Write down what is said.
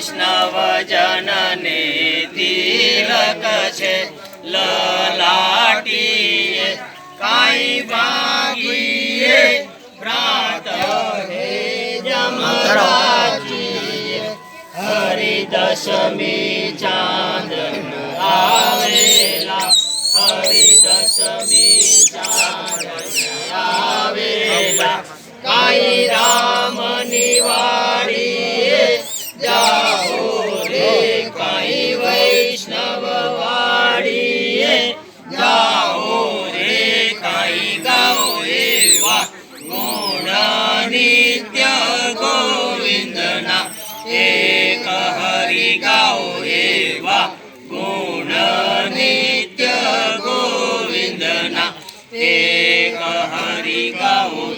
वैष्णव जनने तिलक छे ललाटीए काई भागीए प्रात हे जमराजीए हरिदशमी चांदन आवेला हरिदशमी चांदन आवेला काई राम निवाड़ीए जाओ रे काई वैष्णव वाड़ीए जाओ रे काई गाओ एवा गुण नित्य गोविंदना एक हरि गाओ एवा गुण नित्य गोविंदना एक हरि गाओ